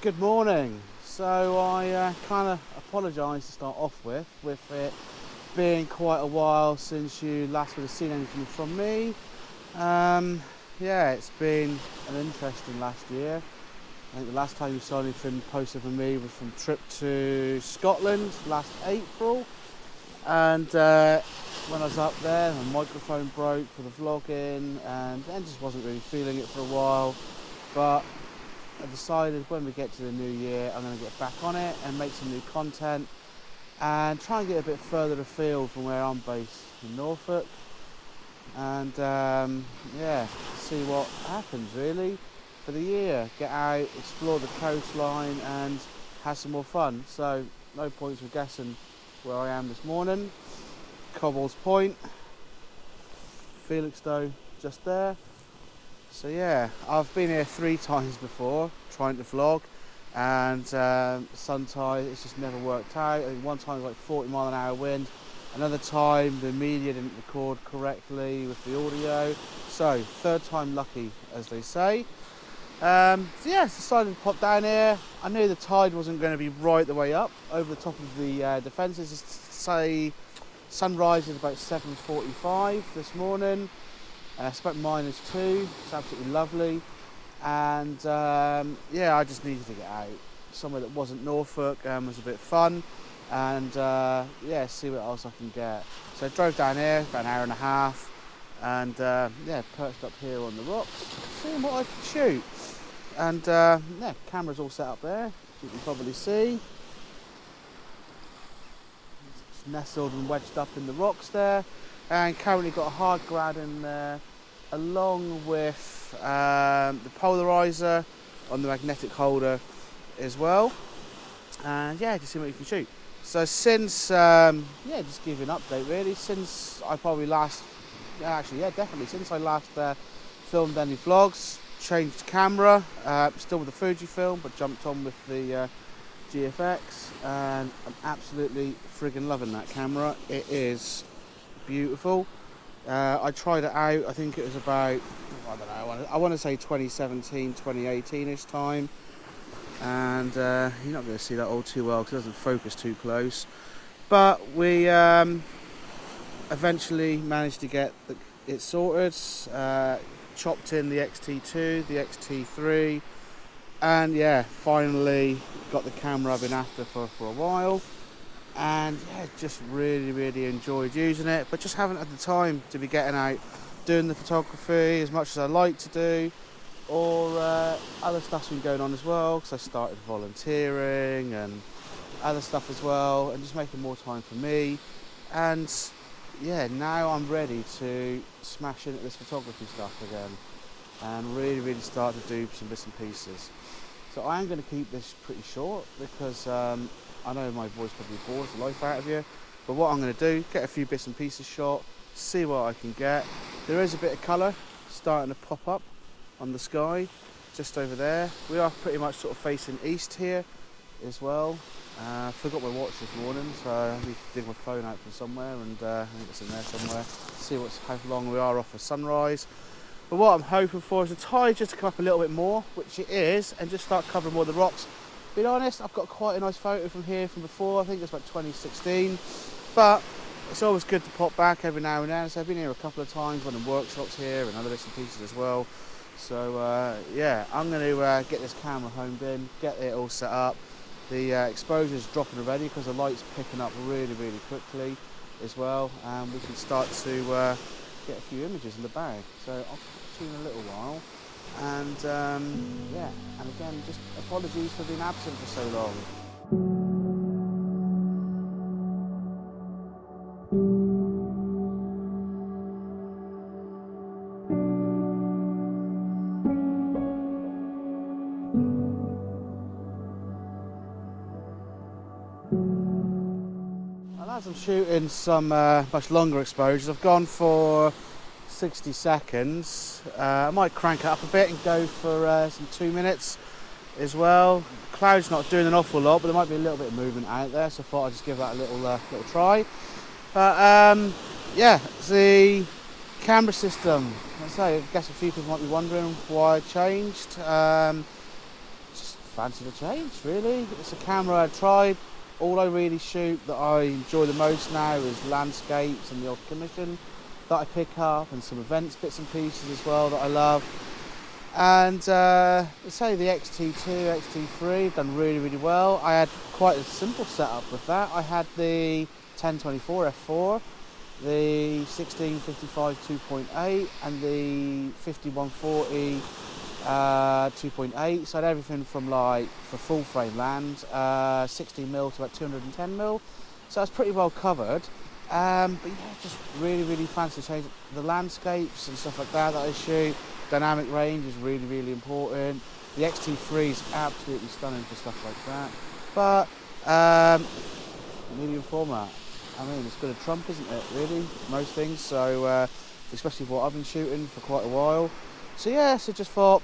Good morning. So I kind of apologise to start off with it being quite a while since you last would have seen anything from me. Yeah, it's been an interesting last year. I think the last time you saw anything posted from me was from trip to Scotland last April, and when I was up there, my microphone broke for the vlogging, and then just wasn't really feeling it for a while. But I decided when we get to the new year, I'm going to get back on it and make some new content and try and get a bit further afield from where I'm based in Norfolk, and yeah, see what happens really for the year. Get out, explore the coastline and have some more fun. So no points for guessing where I am this morning. Cobbles Point, Felixstowe just there. So yeah, I've been here 3 times before trying to vlog, and sun tide, it's just never worked out. I think one time it was like 40-mile-an-hour wind, another time the media didn't record correctly with the audio. So 3rd time lucky, as they say. So yeah, decided to pop down here. I knew the tide wasn't going to be right the way up over the top of the defences. Say sunrise is about 7:45 this morning. It's about -2, it's absolutely lovely, and yeah, I just needed to get out somewhere that wasn't Norfolk, was a bit fun, and yeah, see what else I can get. So I drove down here about an hour and a half, and yeah, perched up here on the rocks, seeing what I could shoot, and yeah, camera's all set up there, you can probably see. It's nestled and wedged up in the rocks there, and currently got a hard grad in there, along with the polarizer on the magnetic holder as well, and yeah, just see what you can shoot. So since yeah, just give you an update really, since I probably last, actually yeah, definitely since I last filmed any vlogs, changed camera, still with the Fujifilm, but jumped on with the GFX, and I'm absolutely friggin' loving that camera. It is beautiful. I tried it out, I think it was about, I don't know, I want to say 2017, 2018ish time, and you're not going to see that all too well because it doesn't focus too close, but we eventually managed to get it sorted, chopped in the XT2, the XT3, and yeah, finally got the camera I've been after for a while. And yeah, just really enjoyed using it, but just haven't had the time to be getting out doing the photography as much as I like to do, or other stuff's been going on as well, because I started volunteering and other stuff as well, and just making more time for me. And yeah, now I'm ready to smash into this photography stuff again and really start to do some bits and pieces. So I am going to keep this pretty short because I know my voice probably bores the life out of you, but what I'm going to do, get a few bits and pieces shot, see what I can get. There is a bit of colour starting to pop up on the sky just over there. We are pretty much sort of facing east here as well. Forgot my watch this morning, so I need to dig my phone out from somewhere, and I think it's in there somewhere. See how long we are off of sunrise. But what I'm hoping for is the tide just to come up a little bit more, which it is, and just start covering more of the rocks. Being honest, I've got quite a nice photo from here from before, I think it's about 2016, but it's always good to pop back every now and then. So I've been here a couple of times, running workshops here and other bits and pieces as well. So yeah, I'm going to get this camera homed in, get it all set up. The exposure's dropping already because the light's picking up really quickly as well, and we can start to get a few images in the bag. So I'll talk to you in a little while. And yeah, and again, just apologies for being absent for so long. And as I'm shooting some much longer exposures, I've gone for 60 seconds. I might crank it up a bit and go for some 2 minutes as well. The cloud's not doing an awful lot, but there might be a little bit of movement out there, so I thought I'd just give that a little try. But yeah, the camera system, I guess a few people might be wondering why I changed. Just fancy the change, really. It's a camera I tried. All I really shoot that I enjoy the most now is landscapes and the odd commission that I pick up, and some events bits and pieces as well that I love. And say the XT2, XT3 have done really well. I had quite a simple setup with that. I had the 1024 f4, the 1655 2.8 and the 5140 2.8, so I had everything from, like, for full frame land, 16mm to about 210mm, so that's pretty well covered. But yeah, just really fancy change the landscapes and stuff like that I shoot. Dynamic range is really important. The XT3 is absolutely stunning for stuff like that. But medium format, I mean, it's good a trump, isn't it, really, most things, so especially for what I've been shooting for quite a while. So yeah, so just thought,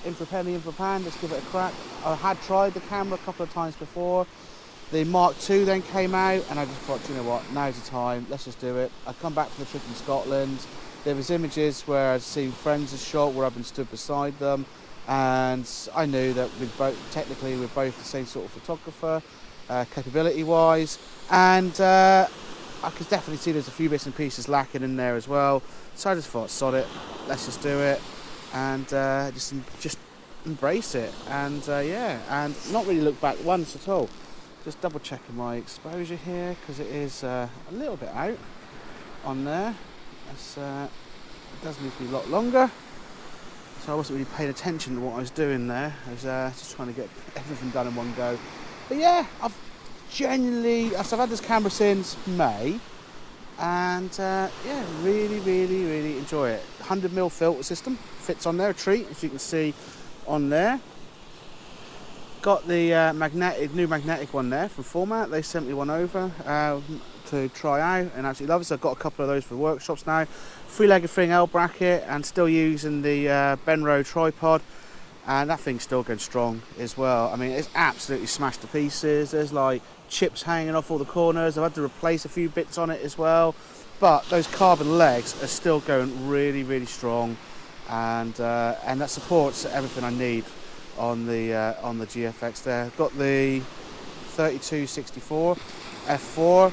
in for a penny, in for a pound, let's give it a crack. I had tried the camera a couple of times before. The Mark II then came out, and I just thought, you know what, now's the time, let's just do it. I come back from the trip in Scotland. There was images where I'd seen friends had shot, where I've been stood beside them, and I knew that we're both the same sort of photographer, capability-wise, and I could definitely see there's a few bits and pieces lacking in there as well. So I just thought, sod it, let's just do it, and just embrace it, and yeah, and not really look back once at all. Just double checking my exposure here, because it is a little bit out on there. It does need to be a lot longer, so I wasn't really paying attention to what I was doing there. I was just trying to get everything done in one go. But yeah, I've had this camera since May, and yeah, really enjoy it. 100mm filter system fits on there, a treat, as you can see on there. Got the new magnetic one there from Formatt. They sent me one over to try out and absolutely love it. So I've got a couple of those for the workshops now. 3-legged thing L bracket, and still using the Benro tripod, and that thing's still going strong as well. I mean, it's absolutely smashed to pieces. There's like chips hanging off all the corners. I've had to replace a few bits on it as well, but those carbon legs are still going really strong, and that supports everything I need on the GFX there. Got the 3264 f4.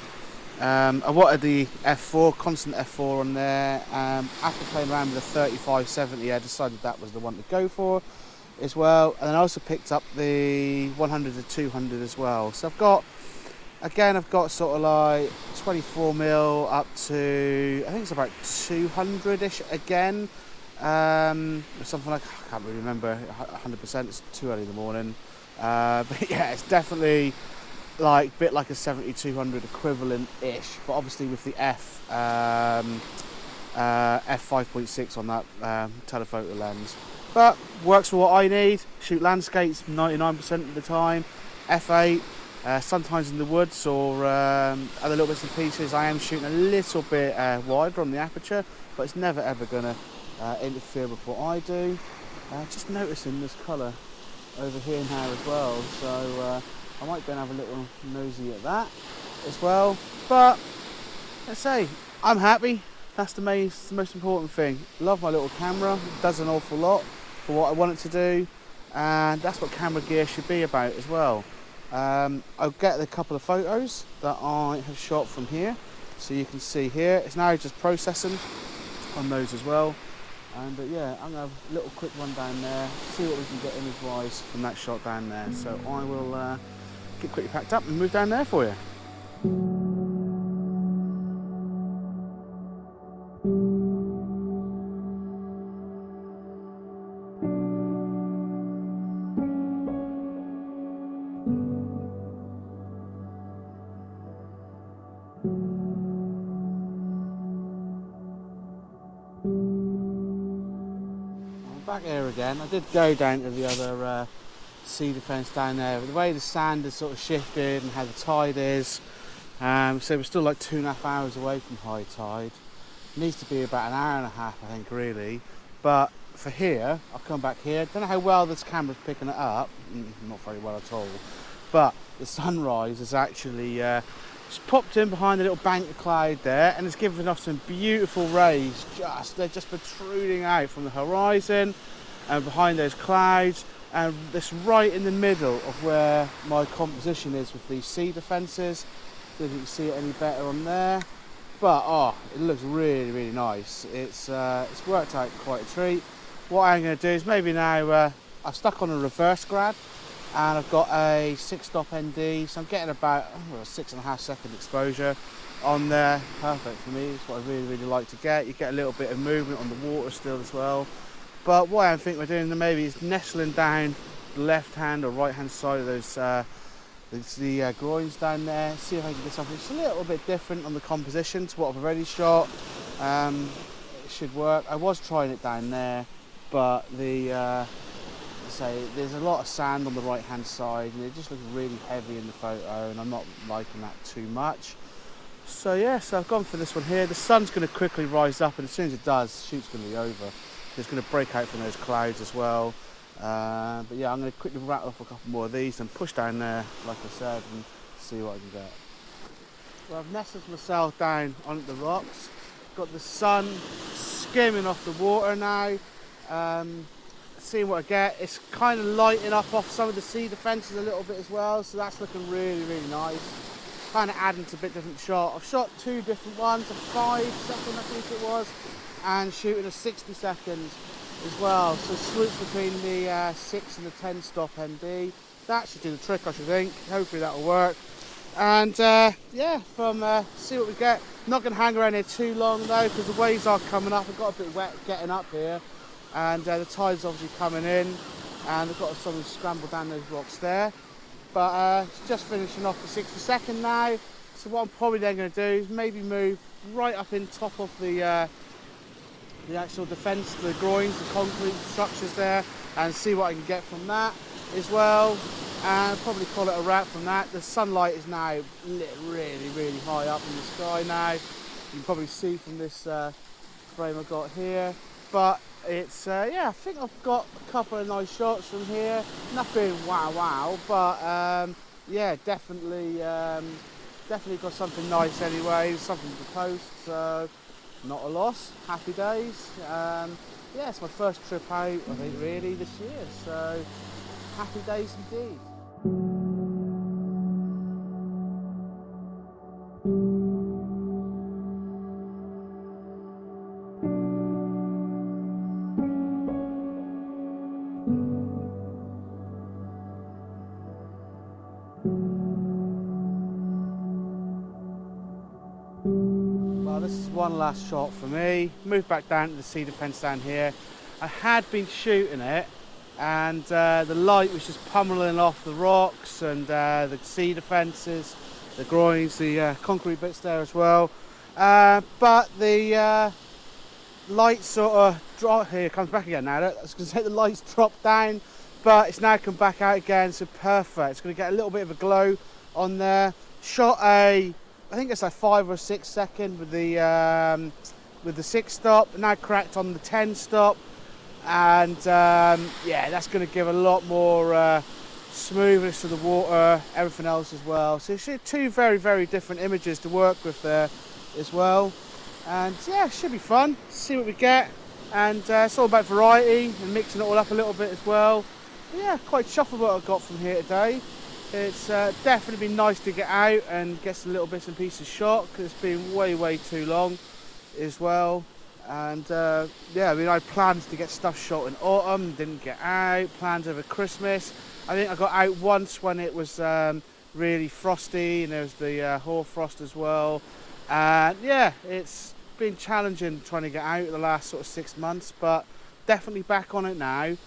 I wanted the f4, constant f4 on there. After playing around with the 3570, I decided that was the one to go for as well. And then I also picked up the 100 to 200 as well. So I've got sort of like 24mm up to, I think it's about 200ish again. Something like, I can't really remember 100%, it's too early in the morning, but yeah, it's definitely like a bit like a 70-200 equivalent-ish, but obviously with the f5.6 on that telephoto lens, but works for what I need. Shoot landscapes 99% of the time. f8, sometimes in the woods or other little bits and pieces. I am shooting a little bit wider on the aperture, but it's never ever gonna interfere with what I do. Just noticing this colour over here now as well, so I might go and have a little nosy at that as well. But let's say I'm happy. That's the most important thing. Love my little camera. It does an awful lot for what I want it to do, and that's what camera gear should be about as well. I'll get a couple of photos that I have shot from here, so you can see here. It's now just processing on those as well. And yeah, I'm going to have a little quick run down there, see what we can get image-wise from that shot down there. So I will get quickly packed up and move down there for you. Back here again. I did go down to the other sea defence down there, but the way the sand has sort of shifted and how the tide is, so we're still like 2.5 hours away from high tide. It needs to be about an hour and a half, I think, really. But for here, I've come back here. Don't know how well this camera's picking it up. Not very well at all. But the sunrise is actually just popped in behind a little bank of cloud there, and it's given off some beautiful rays. They're just protruding out from the horizon and behind those clouds. and it's right in the middle of where my composition is with these cedar fences. See if you can see it any better on there. But oh, it looks really, really nice. It's worked out quite a treat. What I'm going to do is maybe now I've stuck on a reverse grad, and I've got a 6-stop ND, so I'm getting about a 6.5 second exposure on there. Perfect for me. It's what I really, really like to get. You get a little bit of movement on the water still as well. But what I think we're doing maybe is nestling down the left hand or right hand side of those the groins down there. See if I can get something just a little bit different on the composition to what I've already shot. It should work. I was trying it down there, but there's a lot of sand on the right hand side, and it just looks really heavy in the photo, and I'm not liking that too much. So yeah, so I've gone for this one here. The sun's going to quickly rise up, and as soon as it does, the shoot's going to be over. It's going to break out from those clouds as well. But yeah, I'm going to quickly rattle off a couple more of these and push down there, like I said, and see what I can get. Well, I've nestled myself down onto the rocks. Got the sun skimming off the water now. Seeing what I get. It's kind of lighting up off some of the cedar fences a little bit as well, so that's looking really, really nice. Kind of adding to a bit different shot. I've shot 2 different ones, a 5-second I think it was, and shooting a 60 seconds as well. So switch between the 6 and the 10 stop ND. That should do the trick, I should think. Hopefully that'll work. And yeah, see what we get. Not going to hang around here too long though, because the waves are coming up. I've got a bit wet getting up here, and the tide's obviously coming in, and I've got something scrambled down those rocks there. But just finishing off the 60 second now. So what I'm probably then going to do is maybe move right up in top of the actual defence, the groins, the concrete structures there, and see what I can get from that as well. And probably call it a wrap from that. The sunlight is now lit really, really high up in the sky now. You can probably see from this frame I've got here. But it's, yeah, I think I've got a couple of nice shots from here. Nothing wow, but yeah, definitely got something nice anyway, something to post, so not a loss, happy days. Yeah, it's my first trip out, I think, really this year, so happy days indeed. Well, this is one last shot for me. Moved back down to the cedar fence down here. I had been shooting it, and the light was just pummeling off the rocks and the cedar fences, the groins, the concrete bits there as well. But the light sort of dropped. Here it comes back again now. I was going to say the lights dropped down, but it's now come back out again, so perfect. It's going to get a little bit of a glow on there. Shot I think it's like 5 or 6 second with the 6 stop. Now cracked on the 10 stop, and yeah, that's going to give a lot more smoothness to the water, everything else as well. So it's 2 very, very different images to work with there as well. And yeah, it should be fun. See what we get, and it's all about variety and mixing it all up a little bit as well. But yeah, quite chuffed with what I got from here today. It's definitely been nice to get out and get some little bits and pieces shot, because it's been way too long as well. And yeah, I mean, I planned to get stuff shot in autumn, didn't get out. Planned over Christmas. I think I got out once when it was really frosty, and there was the hoarfrost as well. And yeah, it's been challenging trying to get out the last sort of 6 months, but definitely back on it now.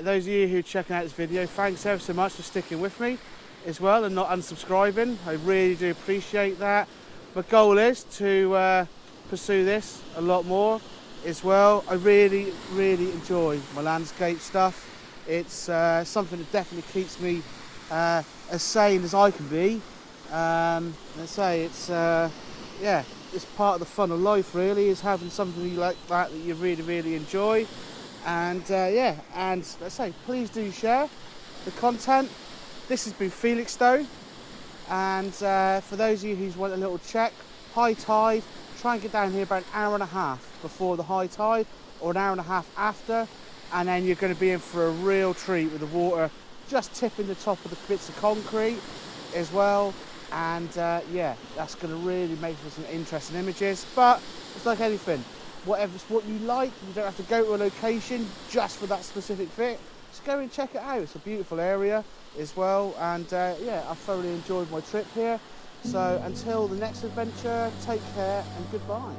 Those of you who are checking out this video, thanks ever so much for sticking with me as well and not unsubscribing. I really do appreciate that. My goal is to pursue this a lot more as well. I really enjoy my landscape stuff. It's something that definitely keeps me as sane as I can be. Let's say it's yeah, it's part of the fun of life, really, is having something like that you really enjoy. And yeah, and let's say, please do share the content. This has been Felixstowe, and for those of you who want a little check, high tide, try and get down here about an hour and a half before the high tide, or an hour and a half after, and then you're going to be in for a real treat with the water just tipping the top of the bits of concrete as well. And yeah, that's going to really make for some interesting images. But it's like anything, whatever's what you like, you don't have to go to a location just for that specific fit. Just go and check it out. It's a beautiful area as well, and yeah, I thoroughly enjoyed my trip here. So until the next adventure, take care and goodbye.